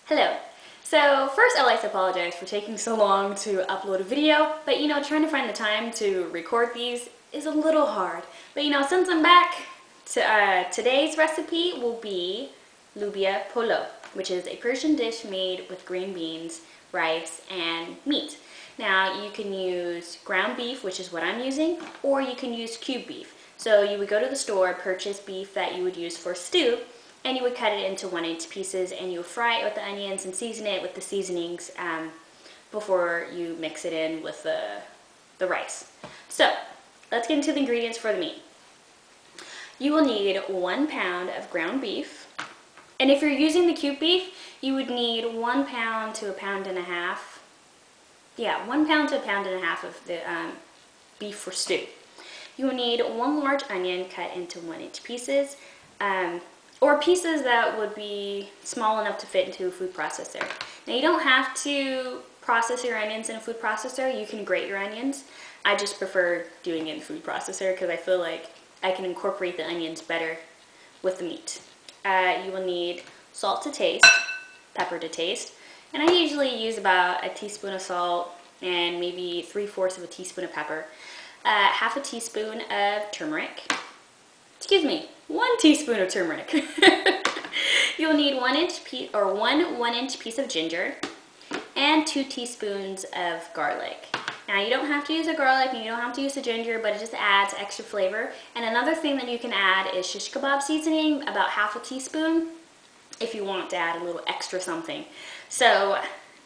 Hello. So first I'd like to apologize for taking so long to upload a video, but trying to find the time to record these is a little hard. But since I'm back, today's recipe will be Loobia Polo, which is a Persian dish made with green beans, rice, and meat. Now you can use ground beef, which is what I'm using, or you can use cube beef. So you would go to the store, purchase beef that you would use for stew, and you would cut it into 1-inch pieces, and you would fry it with the onions and season it with the seasonings before you mix it in with the rice. So let's get into the ingredients for the meat. You will need 1 pound of ground beef, and if you're using the cube beef, you would need 1 pound to 1.5 pounds. Yeah, 1 pound to 1.5 pounds of the beef for stew. You will need 1 large onion cut into 1-inch pieces, or pieces that would be small enough to fit into a food processor. Now you don't have to process your onions in a food processor, you can grate your onions. I just prefer doing it in a food processor because I feel like I can incorporate the onions better with the meat. You will need salt to taste, pepper to taste, and I usually use about a teaspoon of salt and maybe 3/4 of a teaspoon of pepper. Half a teaspoon of turmeric. Excuse me, 1 teaspoon of turmeric. You'll need 1-inch piece or one inch piece of ginger and 2 teaspoons of garlic. Now you don't have to use the garlic and you don't have to use the ginger, but it just adds extra flavor. And another thing that you can add is shish kebab seasoning, about half a teaspoon, if you want to add a little extra something. So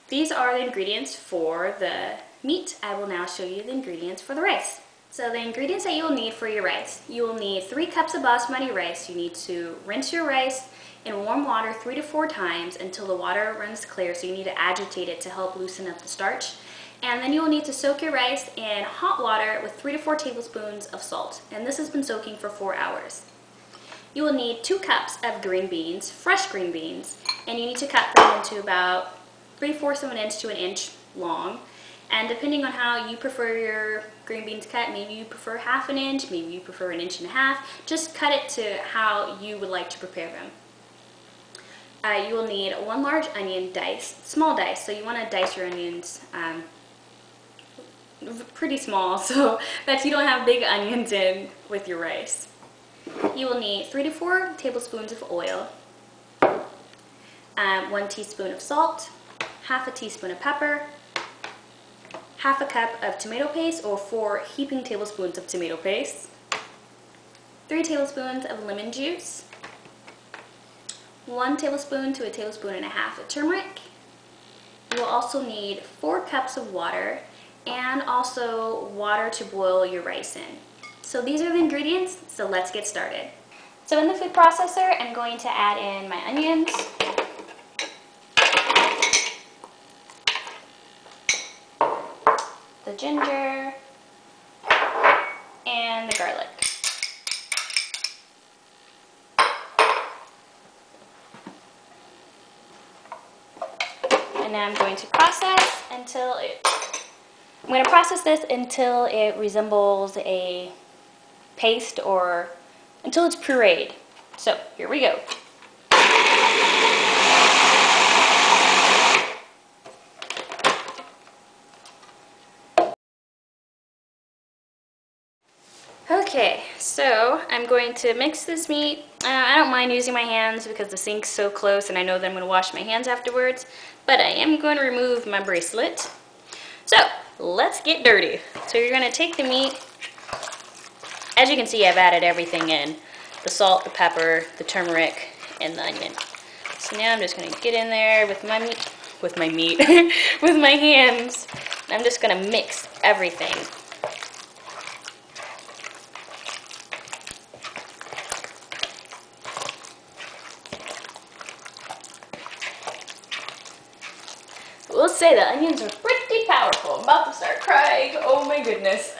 these are the ingredients for the meat. I will now show you the ingredients for the rice. So the ingredients that you will need for your rice. You will need 3 cups of basmati rice. You need to rinse your rice in warm water 3 to 4 times until the water runs clear, so you need to agitate it to help loosen up the starch. And then you will need to soak your rice in hot water with 3 to 4 tablespoons of salt. And this has been soaking for 4 hours. You will need 2 cups of green beans, fresh green beans, and you need to cut them into about 3/4 of an inch to 1 inch long. And depending on how you prefer your green beans cut, maybe you prefer 1/2 inch, maybe you prefer 1.5 inches, just cut it to how you would like to prepare them. You will need 1 large onion diced, small dice, so you want to dice your onions pretty small so that you don't have big onions in with your rice. You will need 3 to 4 tablespoons of oil, 1 teaspoon of salt, 1/2 teaspoon of pepper, 1/2 cup of tomato paste or 4 heaping tablespoons of tomato paste, 3 tablespoons of lemon juice, 1 tablespoon to 1.5 tablespoons of turmeric. You will also need 4 cups of water and also water to boil your rice in. So these are the ingredients, so let's get started. So in the food processor, I'm going to add in my onions, the ginger, and the garlic. And now I'm going to process this until it resembles a paste or until it's pureed. So here we go. Okay, so I'm going to mix this meat. I don't mind using my hands because the sink's so close and I know that I'm going to wash my hands afterwards, but I am going to remove my bracelet. So let's get dirty. So you're going to take the meat. As you can see, I've added everything in. The salt, the pepper, the turmeric, and the onion. So now I'm just going to get in there with my meat, with my hands. I'm just going to mix everything. We'll say the onions are pretty powerful. I'm about to start crying. Oh my goodness.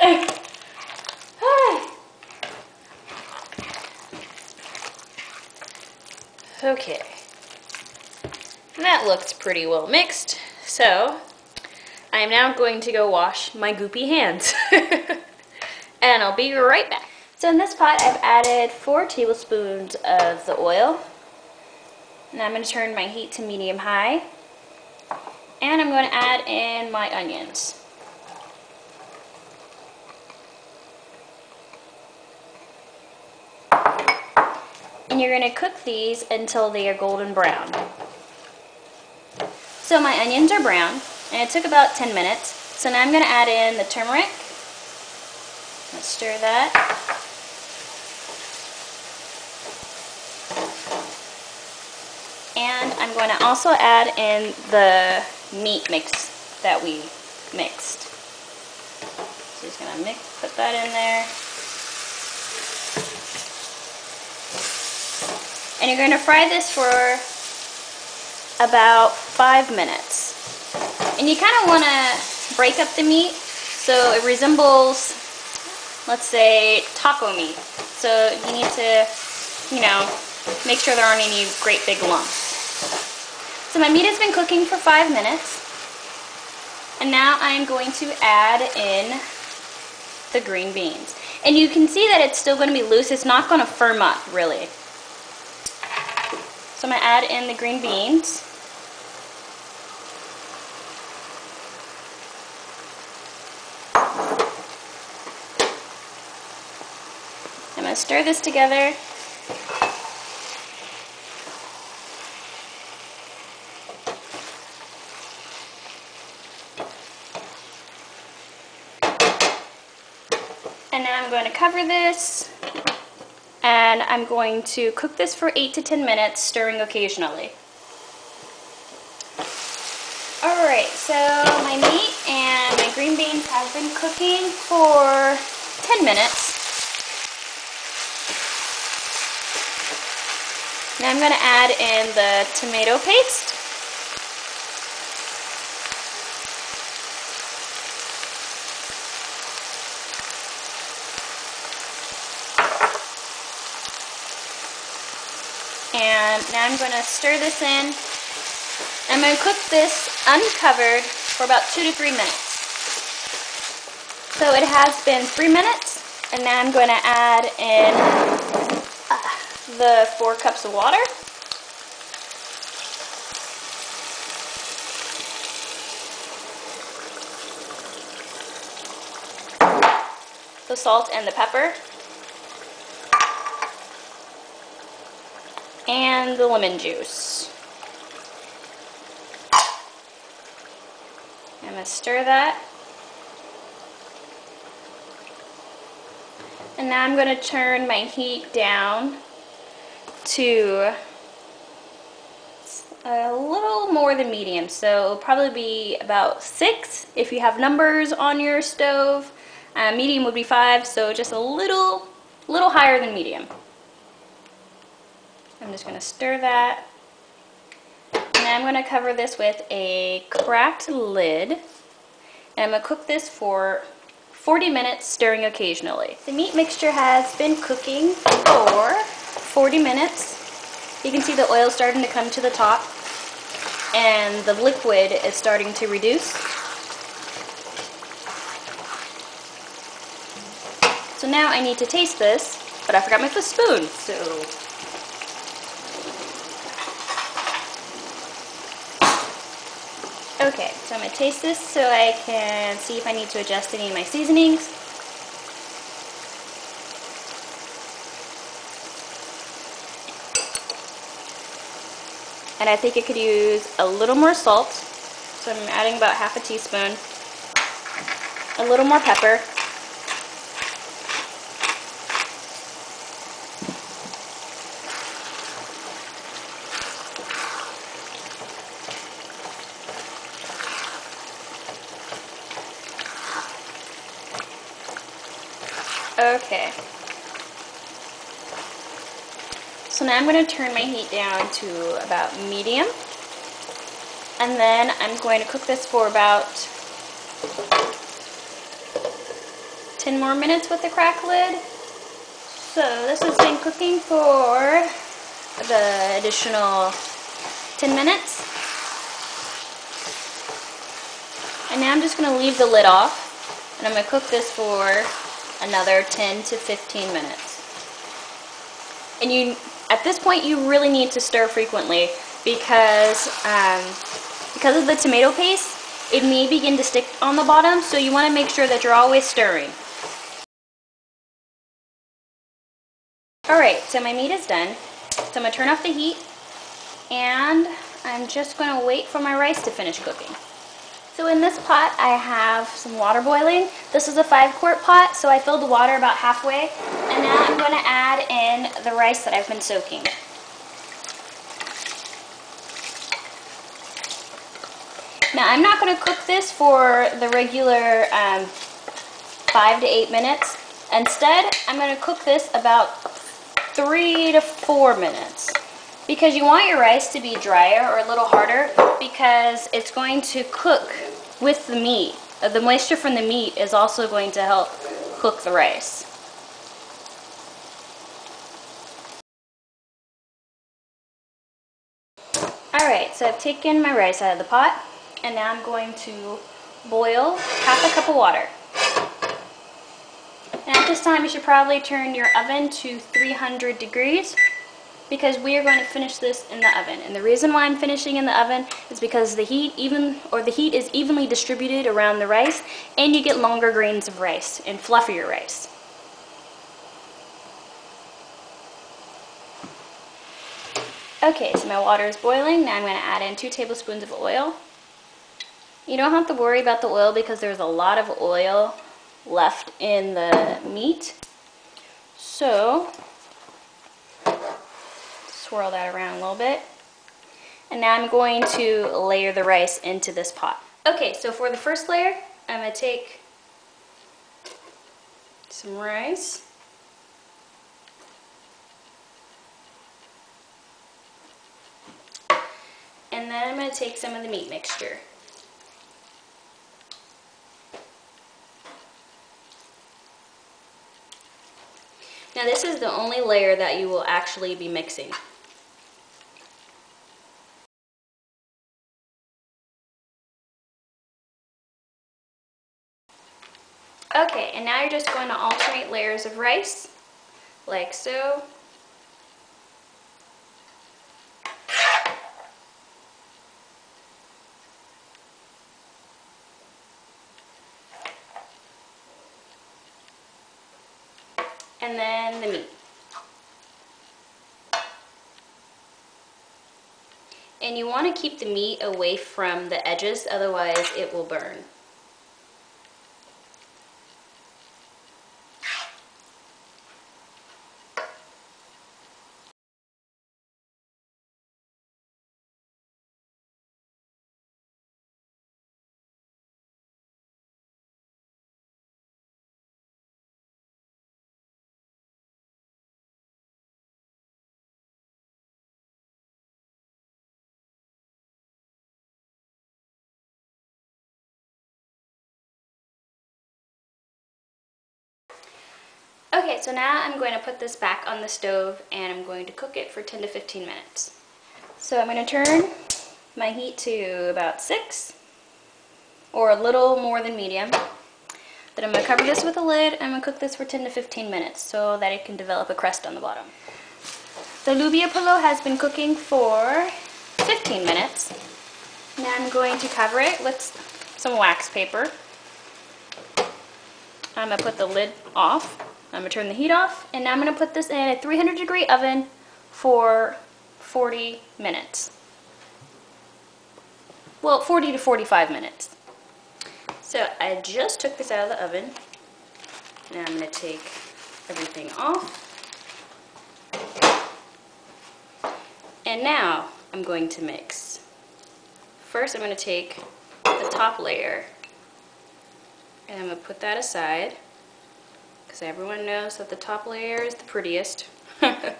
Okay. That looks pretty well mixed. So, I'm now going to go wash my goopy hands. And I'll be right back. So in this pot, I've added 4 tablespoons of the oil. Now I'm going to turn my heat to medium-high. And I'm going to add in my onions. And you're going to cook these until they are golden brown. So my onions are brown, and it took about 10 minutes. So now I'm going to add in the turmeric. Let's stir that. And I'm going to also add in the meat mix that we mixed. So just going to put that in there. And you're going to fry this for about 5 minutes. And you kind of want to break up the meat so it resembles, let's say, taco meat. So you need to, make sure there aren't any great big lumps. So my meat has been cooking for 5 minutes. And now I'm going to add in the green beans. And you can see that it's still going to be loose. It's not going to firm up, really. So I'm going to add in the green beans. I'm going to stir this together. And now I'm going to cover this, and I'm going to cook this for 8 to 10 minutes, stirring occasionally. Alright, so my meat and my green beans have been cooking for 10 minutes. Now I'm going to add in the tomato paste. And now I'm going to stir this in. I'm going to cook this uncovered for about 2 to 3 minutes. So it has been 3 minutes, and now I'm going to add in the 4 cups of water. The salt and the pepper. And the lemon juice. I'm going to stir that. And now I'm going to turn my heat down to a little more than medium. So it'll probably be about 6 if you have numbers on your stove. Medium would be 5, so just a little higher than medium. I'm just going to stir that. And I'm going to cover this with a cracked lid. And I'm going to cook this for 40 minutes, stirring occasionally. The meat mixture has been cooking for 40 minutes. You can see the oil starting to come to the top, and the liquid is starting to reduce. So now I need to taste this, but I forgot my spoon, so... Okay, so I'm going to taste this so I can see if I need to adjust any of my seasonings. And I think I could use a little more salt. So I'm adding about half a teaspoon. A little more pepper. Okay. So now I'm going to turn my heat down to about medium. And then I'm going to cook this for about 10 more minutes with the cracked lid. So this has been cooking for the additional 10 minutes. And now I'm just going to leave the lid off. And I'm going to cook this for another 10 to 15 minutes. And At this point, you really need to stir frequently because of the tomato paste, it may begin to stick on the bottom, so you want to make sure that you're always stirring. Alright, so my meat is done. So I'm going to turn off the heat, and I'm just going to wait for my rice to finish cooking. So in this pot, I have some water boiling. This is a 5-quart pot, so I filled the water about halfway. And now I'm going to add in the rice that I've been soaking. Now I'm not going to cook this for the regular 5 to 8 minutes. Instead, I'm going to cook this about 3 to 4 minutes. Because you want your rice to be drier or a little harder because it's going to cook with the meat. The moisture from the meat is also going to help cook the rice. Alright, so I've taken my rice out of the pot, and now I'm going to boil half a cup of water. And at this time you should probably turn your oven to 300 degrees because we are going to finish this in the oven. And the reason why I'm finishing in the oven is because the heat is evenly distributed around the rice, and you get longer grains of rice and fluffier rice. Okay, so my water is boiling. Now I'm going to add in 2 tablespoons of oil. You don't have to worry about the oil because there's a lot of oil left in the meat. So swirl that around a little bit. And now I'm going to layer the rice into this pot. Okay, so for the first layer, I'm going to take some rice. And then I'm going to take some of the meat mixture. Now this is the only layer that you will actually be mixing. Okay, and now you're just going to alternate layers of rice, like so. And then the meat. And you want to keep the meat away from the edges, otherwise it will burn. Okay, so now I'm going to put this back on the stove and I'm going to cook it for 10 to 15 minutes. So I'm going to turn my heat to about 6 or a little more than medium. Then I'm going to cover this with a lid and I'm going to cook this for 10 to 15 minutes so that it can develop a crust on the bottom. The Loobia Polo has been cooking for 15 minutes. Now I'm going to cover it with some wax paper. I'm going to put the lid off. I'm going to turn the heat off, and now I'm going to put this in a 300-degree oven for 40 minutes. Well, 40 to 45 minutes. So I just took this out of the oven. Now I'm going to take everything off. And now I'm going to mix. First I'm going to take the top layer and I'm going to put that aside because everyone knows that the top layer is the prettiest. So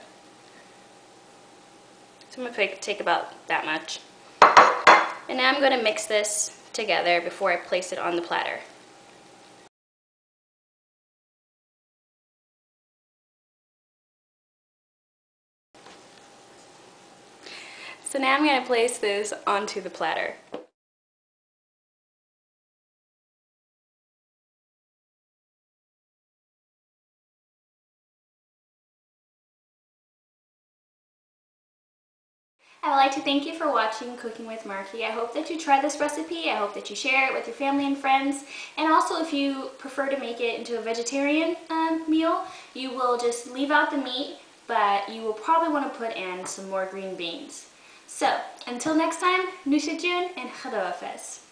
I'm going to take about that much. And now I'm going to mix this together before I place it on the platter. So now I'm going to place this onto the platter. I would like to thank you for watching Cooking with Marky. I hope that you try this recipe. I hope that you share it with your family and friends. And also, if you prefer to make it into a vegetarian meal, you will just leave out the meat, but you will probably want to put in some more green beans. So, until next time, Nush-e and Khadafez.